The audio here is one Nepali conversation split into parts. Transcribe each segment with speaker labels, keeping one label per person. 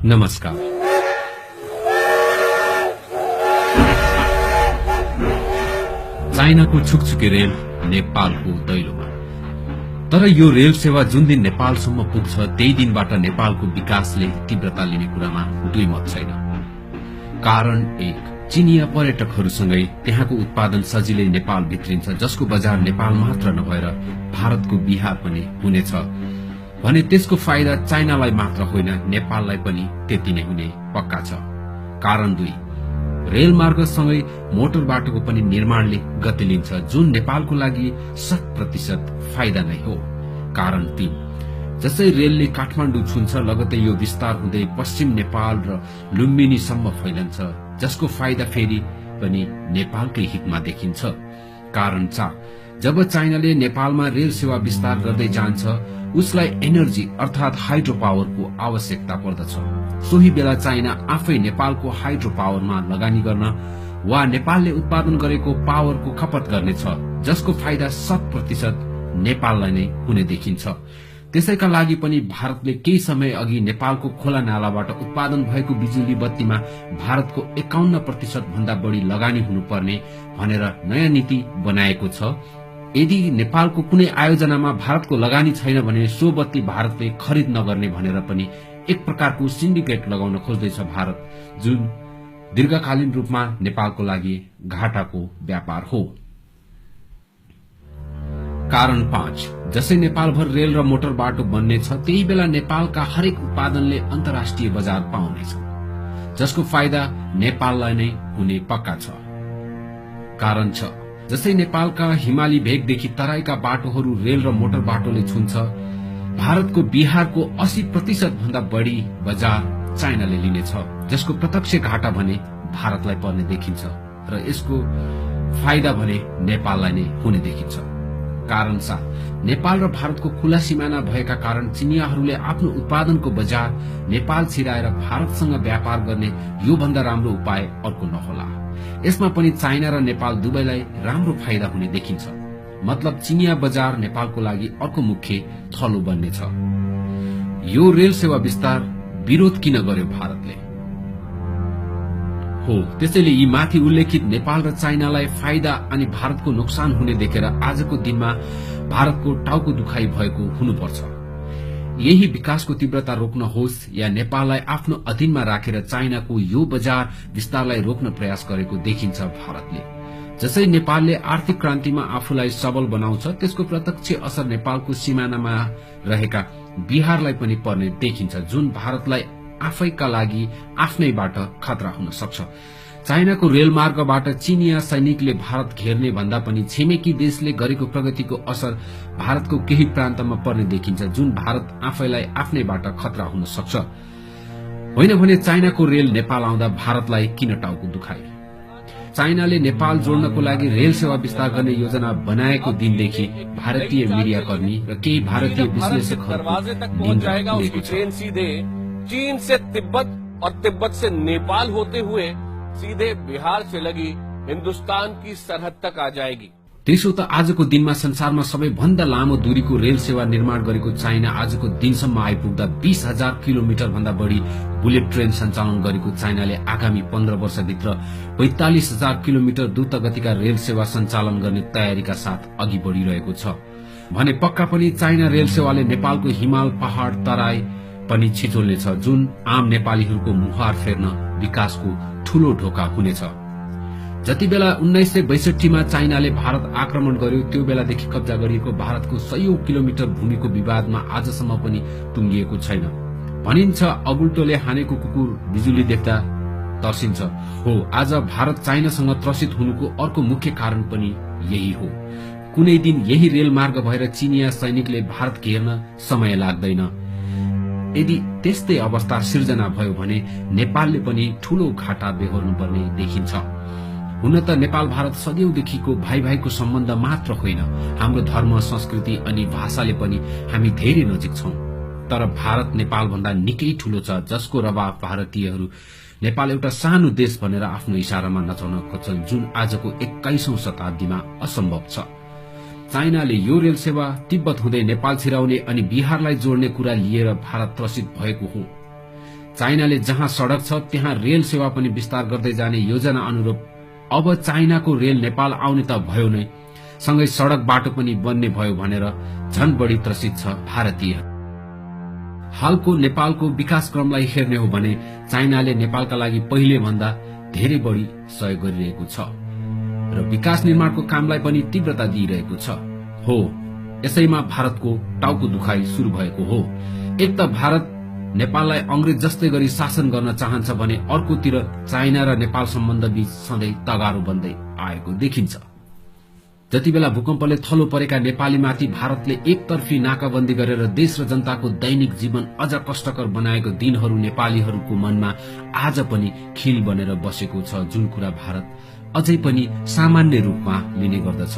Speaker 1: नमस्कार। चाइनाको छुकछुके रेल नेपालको दैलोमा। तर यो रेल सेवा जुन दिन नेपालसम्म पुग्छ त्यही दिनबाट नेपालको विकासले तीव्रता लिने कुरामा दुई मत छैन। कारण एक, चीनिया पर्यटकहरूसँगै त्यहाँको उत्पादन सजिलै नेपाल भित्रिन्छ, जसको बजार नेपाल मात्र नभएर भारतको बिहार पनि हुनेछ भने त्यसको फाइदा चाइनालाई मात्र होइन नेपाललाई पनि त्यति नै हुने पक्का छ। कारण दुई, रेलमार्गसँगै मोटर बाटोको पनि निर्माणले गति लिन्छ, जुन नेपालको लागि 100% फाइदा नै हो। कारण तीन, जसै रेलले काठमाडौँ छुन्छ लगतै यो विस्तार हुँदै पश्चिम नेपाल र लुम्बिनीसम्म फैलन्छ, जसको फाइदा फेरि पनि नेपालकै हितमा देखिन्छ। कारण चार, जब चाइनाले नेपालमा रेल सेवा विस्तार गर्दै जान्छ उसलाई एनर्जी अर्थात हाइड्रो पावरको आवश्यकता पर्दछ। सोही बेला चाइना आफै नेपालको हाइड्रो पावरमा लगानी गर्न वा नेपालले उत्पादन गरेको पावरको खपत गर्नेछ, जसको फाइदा 100% नेपाललाई नै हुने देखिन्छ। त्यसैका लागि पनि भारतले केही समय अघि नेपालको खोला नालाबाट उत्पादन भएको बिजुली बत्तीमा भारतको 51% भन्दा बढी लगानी हुनुपर्ने भनेर नयाँ नीति बनाएको छ। यदि नेपालको कुनै आयोजनामा भारतको लगानी छैन भने सो बत्ती भारतले खरिद नगर्ने भनेर पनि एक प्रकारको सिन्डिकेट लगाउन खोज्दैछ भारत, जुन दीर्घकालीन रूपमा नेपालको लागि घाटाको व्यापार हो। कारण 5, जसै नेपालभर रेल र मोटर बाटो बन्नेछ त्यही बेला नेपालका हरेक उत्पादनले अन्तर्राष्ट्रिय बजार पाउनेछ, जसको फाइदा नेपाललाई नै हुने पक्का छ। कारण 6, जसै नेपालका हिमाली भेगदेखि तराईका बाटोहरू रेल र मोटर बाटोले छुन्छ, भारतको बिहारको 80% भन्दा बढी बजार चाइनाले लिनेछ, जसको प्रत्यक्ष घाटा भने भारतलाई पर्ने देखिन्छ र यसको फाइदा भने नेपाललाई नै हुने देखिन्छ। कारण 7, नेपाल र भारतको खुला सिमाना भएका कारण चिनियाहरूले आफ्नो उत्पादनको बजार नेपाल छिराएर भारतसँग व्यापार गर्ने यो भन्दा राम्रो उपाय अर्को नहोला। यसमा पनि चाइना र नेपाल दुवैलाई राम्रो फाइदा हुने देखिन्छ। मतलब चिनिया बजार नेपालको लागि अर्को मुख्य थलो बन्नेछ। यो रेल सेवा विस्तार विरोध किन गर्यो भारतले? हो, त्यसैले यी माथि उल्लेखित नेपाल र चाइनालाई फाइदा अनि भारतको नोक्सान हुने देखेर आजको दिनमा भारतको टाउको दुखाइ भएको हुनुपर्छ। यही विकासको तीव्रता रोक्न होस् या नेपाललाई आफ्नो अधीनमा राखेर चाइनाको यो बजार विस्तारलाई रोक्न प्रयास गरेको देखिन्छ भारतले। जसै नेपालले आर्थिक क्रान्तिमा आफूलाई सबल बनाउँछ त्यसको प्रत्यक्ष असर नेपालको सिमानामा रहेका बिहारलाई पनि पर्ने देखिन्छ, जुन भारतलाई आफैका लागि आफ्नैबाट खतरा हुन सक्छ। चाइनाको रेलमार्गबाट चीनिया सैनिकले भारत घेर्ने भन्दा पनि छिमेकी देशले गरेको प्रगतिको असर भारतको केही प्रान्तमा पर्ने देखिन्छ, जुन भारत आफैलाई आफ्नैबाट खतरा हुन सक्छ। होइन भने चाइनाको रेल नेपाल आउँदा भारतलाई किन टाउको दुखाए? चाइनाले नेपाल जोड्नको लागि रेल सेवा विस्तार गर्ने योजना बनाएको दिनदेखि भारतीय मीडियाकर्मी र केही भारतीय विश्लेषकहरूको निन्दा हुनेको छ।
Speaker 2: चीन से तिब्बत और तिब्बत से नेपाल होते हुए सीधे बिहार से लगी हिंदुस्तान की सरहद तक आ जाएगी।
Speaker 1: त्यसो त आजको दिनमा संसारमा सबैभन्दा लामो दूरीको रेल सेवा निर्माण गरेको चाइना आजको दिनसम्म आइपुग्दा 20,000 किलोमिटर भन्दा बढी बुलेट ट्रेन सञ्चालन गरेको चाइनाले आगामी 15 वर्षभित्र 45,000 किलोमिटर द्रुत गतिका रेल सेवा सञ्चालन गर्ने तयारीका साथ अघि बढ़िरहेको छ भने पक्का पनि चाइना रेल सेवाले नेपालको हिमाल पहाड़ तराई पनि छिचोल्नेछ, जुन आम नेपालीहरूको मुहार फेर्न विकासको ठूलो ढोका हुनेछ। जति बेला 1962 मा चाइनाले भारत आक्रमण गर्यो त्यो बेलादेखि कब्जा गरिएको भारतको 100 किलोमिटर भूमिको विवादमा आजसम्म पनि टुंगिएको छैन। भनिन्छ अगुल्टोले हानेको कुकुर बिजुली देख्दा तर्सिन्छ। हो, आज भारत चाइनासँग त्रसित हुनुको अर्को मुख्य कारण पनि यही हो। कुनै दिन यही रेलमार्ग भएर चीनिया सैनिकले भारत घेर्न समय लाग्दैन। यदि त्यस्तै अवस्था सिर्जना भयो भने नेपालले पनि ठूलो घाटा बेहोर्नु पर्ने देखिन्छ। हुन त नेपाल भारत सदैवदेखिको भाइ भाइको सम्बन्ध मात्र होइन, हाम्रो धर्म संस्कृति अनि भाषाले पनि हामी धेरै नजिक छौं। तर भारत नेपाल भन्दा निकै ठूलो छ, जसको रवाब भारतीयहरू नेपाल एउटा सानो देश भनेर आफ्नो इशारामा नचाउन खोज्छन्, जुन आजको 21औं शताब्दीमा असम्भव छ। चाइनाले यो रेल सेवा तिब्बत हुँदै नेपाल छिराउने अनि बिहारलाई जोड्ने कुरा लिएर भारत त्रसित भएको हो। चाइनाले जहाँ सड़क छ त्यहाँ रेल सेवा पनि विस्तार गर्दै जाने योजना अनुरूप अब चाइनाको रेल नेपाल आउने त भयो नै, सँगै सड़क बाटो पनि बन्ने भयो भनेर झन बढी त्रसित छ भारतीय। हालको नेपालको विकास क्रमलाई हेर्ने हो भने चाइनाले नेपालका लागि पहिले भन्दा धेरै बढी सहयोग गरिरहेको छ र विकास निर्माणको कामलाई पनि तीव्रता दिइरहेको छ। हो, यसैमा भारतको टाउको दुखाइ शुरू भएको हो। एक त भारत नेपाललाई अंग्रेज जस्तै गरी शासन गर्न चाहन्छ भने अर्कोतिर चाइना र नेपाल सम्बन्ध बीच सधैँ तगारो बन्दै आएको देखिन्छ। जति बेला भूकम्पले थलो परेका नेपालीमाथि भारतले एकतर्फी नाकाबन्दी गरेर देश र जनताको दैनिक जीवन अझ कष्टकर बनाएको दिनहरू नेपालीहरूको मनमा आज पनि खिल बनेर बसेको छ, जुन कुरा भारत अझै पनि सामान्य रूपमा लिने गर्दछ।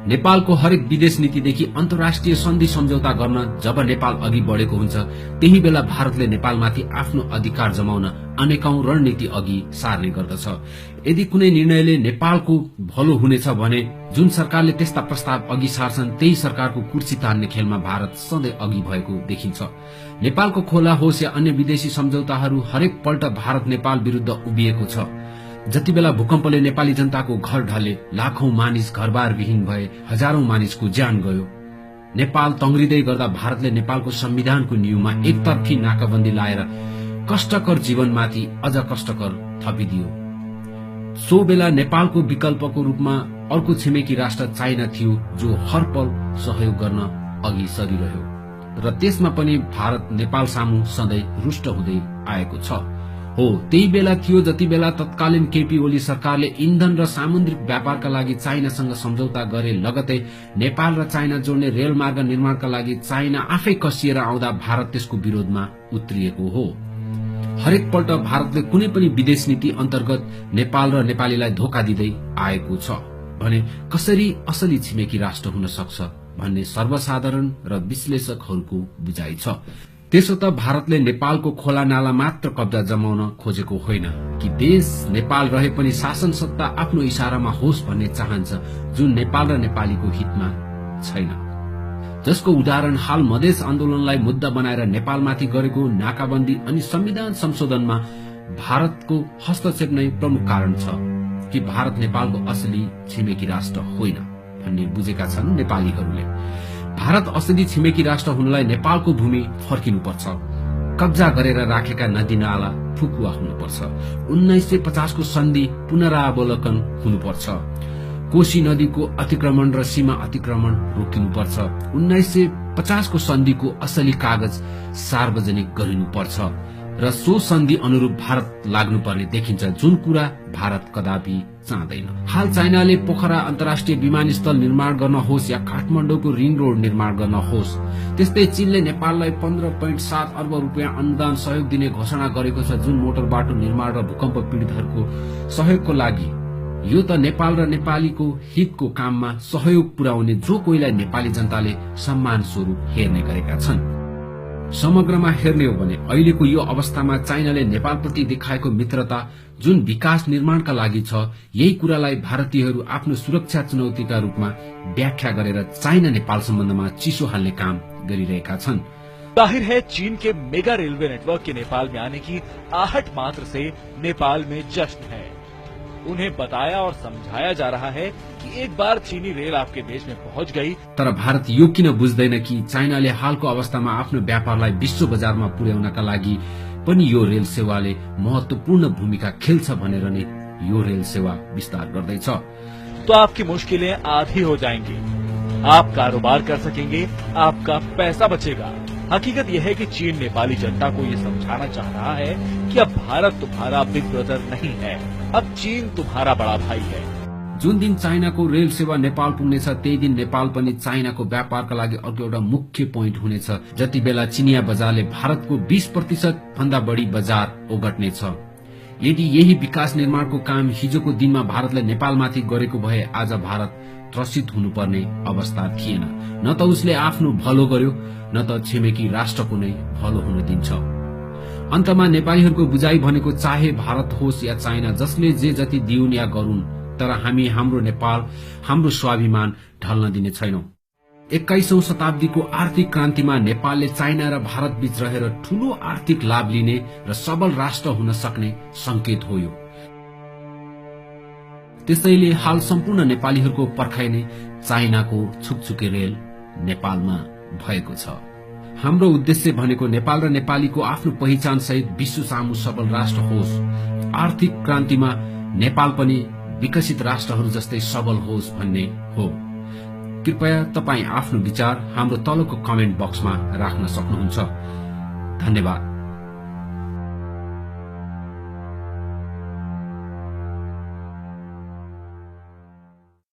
Speaker 1: नेपालको हरेक विदेश नीतिदेखि अन्तर्राष्ट्रिय सन्धि सम्झौता गर्न जब नेपाल अघि बढेको हुन्छ त्यही बेला भारतले नेपालमाथि आफ्नो अधिकार जमाउन अनेकौं रणनीति अघि सार्ने गर्दछ। यदि कुनै निर्णयले नेपालको भलो हुनेछ भने जुन सरकारले त्यस्ता प्रस्ताव अघि सार्छन् त्यही सरकारको कुर्सी तान्ने खेलमा भारत सधैँ अघि भएको देखिन्छ। नेपालको खोला होस् या अन्य विदेशी सम्झौताहरू हरेक पल्ट भारत नेपाल विरुद्ध उभिएको छ। जति बेला भूकम्पले नेपाली जनताको घर ढले, लाखौं मानिस घरबार विहीन भए, हजारौं मानिसको ज्यान गयो, नेपाल तंग्रिँदै गर्दा भारतले नेपालको संविधानको न्यूमा एकतर्फी नाकाबन्दी लाएर कष्टकर जीवनमाथि अझ कष्टकर थपिदियो। सो बेला नेपालको विकल्पको रूपमा अर्को छिमेकी राष्ट्र चाइना थियो, जो हर पल सहयोग गर्न अघि सरिरह्यो र त्यसमा पनि भारत नेपाल सामु सधैँ रुष्ट हुँदै आएको छ। हो, त्यही बेला थियो जति बेला तत्कालीन केपी ओली सरकारले इन्धन र सामुद्रिक व्यापारका लागि चाइनासँग सम्झौता गरे, लगतै नेपाल र चाइना जोड्ने रेलमार्ग निर्माणका लागि चाइना आफै कसिएर आउँदा भारत त्यसको विरोधमा उत्रिएको हो। हरेक पल्ट भारतले कुनै पनि विदेश नीति अन्तर्गत नेपाल र नेपालीलाई धोका दिँदै आएको छ भने कसरी असली छिमेकी राष्ट्र हुन सक्छ भन्ने सर्वसाधारण र विश्लेषकहरूको बुझाइ छ। त्यसो त भारतले नेपालको खोला नाला मात्र कब्जा जमाउन खोजेको होइन कि देश नेपाल रहे पनि शासन सत्ता आफ्नो इशारामा होस् भन्ने चाहन्छ, जुन नेपाल र नेपालीको हितमा छैन। जसको उदाहरण हाल मधेस आन्दोलनलाई मुद्दा बनाएर नेपालमाथि गरेको नाकाबन्दी अनि संविधान संशोधनमा भारतको हस्तक्षेप नै प्रमुख कारण छ कि भारत नेपालको असली छिमेकी राष्ट्र होइन भन्ने बुझेका छन् नेपालीहरूले। भारत असली छिमेकी राष्ट्र हुनलाई नेपालको भूमि फर्किनुपर्छ, कब्जा गरेर राखेका नदी नाला फुकुवा हुनुपर्छ, 1950 को सन्धि पुनरावलोकन हुनुपर्छ, कोशी नदीको अतिक्रमण र सीमा अतिक्रमण रोकिनुपर्छ, 1950 को सन्धिको असली कागज सार्वजनिक गरिनुपर्छ र सो सन्धि अनुरूप भारत लाग्नुपर्ने देखिन्छ, जुन कुरा भारत कदापि चाहँदैन। हाल चाइनाले पोखरा अन्तर्राष्ट्रिय विमानस्थल निर्माण गर्न होस् या काठमाडौँको रिङ रोड निर्माण गर्न होस्, त्यस्तै चीनले नेपाललाई 15.7 अर्ब रुपियाँ अनुदान सहयोग दिने घोषणा गरेको छ, जुन मोटर बाटो निर्माण र भूकम्प पीड़ितहरूको सहयोगको लागि। यो त नेपाल र नेपालीको हितको काममा सहयोग पुर्याउने जो कोहीलाई नेपाली जनताले सम्मान स्वरूप हेर्ने गरेका छन्। समग्रमा हेर्ने हो भने अहिलेको यो अवस्थामा चाइनाले नेपालप्रति देखाएको मित्रता जुन विकास निर्माणका लागि छ, यही कुरालाई भारतीयहरू आफ्नो सुरक्षा चुनौतीका रूपमा व्याख्या गरेर चाइना नेपाल सम्बन्धमा चिसो हाल्ने काम गरिरहेका छन्।
Speaker 3: जाहिर है चीन के मेगा रेलवे नेटवर्क के नेपाल में आने की आहट मात्र से नेपाल में जश्न है। उन्हें बताया और समझाया जा रहा है कि एक बार चीनी रेल आपके देश में पहुंच गई।
Speaker 1: तर भारत यो किन बुझ्दैन कि चाइनाले हालको अवस्थामा आफ्नो व्यापारलाई विश्व बजारमा पुर्याउनका लागि पनि यो रेल सेवाले महत्वपूर्ण भूमिका खेल्छ भनेर नै यो रेल सेवा विस्तार गर्दैछ।
Speaker 3: तो आपकी मुश्किलें आधी हो जाएंगी, आप कारोबार कर सकेंगे, आपका पैसा बचेगा। हकीकत यह है कि चीन नेपाली जनता को ये समझाना चाह रहा है कि अब भारत तुम्हारा बिग ब्रदर नहीं है, अब चीन तुम्हारा बड़ा भाई है।
Speaker 1: जुन दिन चाइनाको रेल सेवा नेपाल पुग्नेछ त्यही दिन नेपाल पनि चाइनाको व्यापारका लागि अर्को एउटा मुख्य पोइन्ट हुनेछ। जति बेला चिनिया बजारले भारतको 20% भन्दा बढी बजार ओगट्नेछ। यदि यही विकास निर्माणको काम हिजोको दिनमा भारतले नेपालमाथि गरेको भए आज भारत त्रसित हुनुपर्ने अवस्था थिएन। न त उसले आफ्नो भलो गर्यो न त छिमेकी राष्ट्रको नै भलो हुन दिन्छ। अन्तमा नेपालीहरूको बुझाइ भनेको चाहे भारत होस् या चाइना, जसले जे जति दिउन् या गरून्, तर हामी हाम्रो नेपाल, हाम्रो स्वाभिमान ढल्न दिने छैनौं। 21औं शताब्दीको आर्थिक क्रान्तिमा नेपालले चाइना र भारत बीच रहेर ठूलो आर्थिक लाभ लिने र सबल राष्ट्र हुन सक्ने संकेत हो यो। त्यसैले हाल सम्पूर्ण नेपालीहरूको पर्खाइ नै चाइनाको छुकछुके रेल नेपालमा भएको छ। हाम्रो उद्देश्य भनेको नेपाल र नेपालीको आफ्नो पहिचान सहित विश्व सामु सबल राष्ट्र होस्। आर्थिक क्रान्तिमा नेपाल पनि विकसित राष्ट्रहरू जस्तै सबल होस् भन्ने हो। कृपया तपाई आफ्नो विचार हाम्रो तलको कमेन्ट बक्समा राख्न सक्नुहुन्छ। धन्यवाद।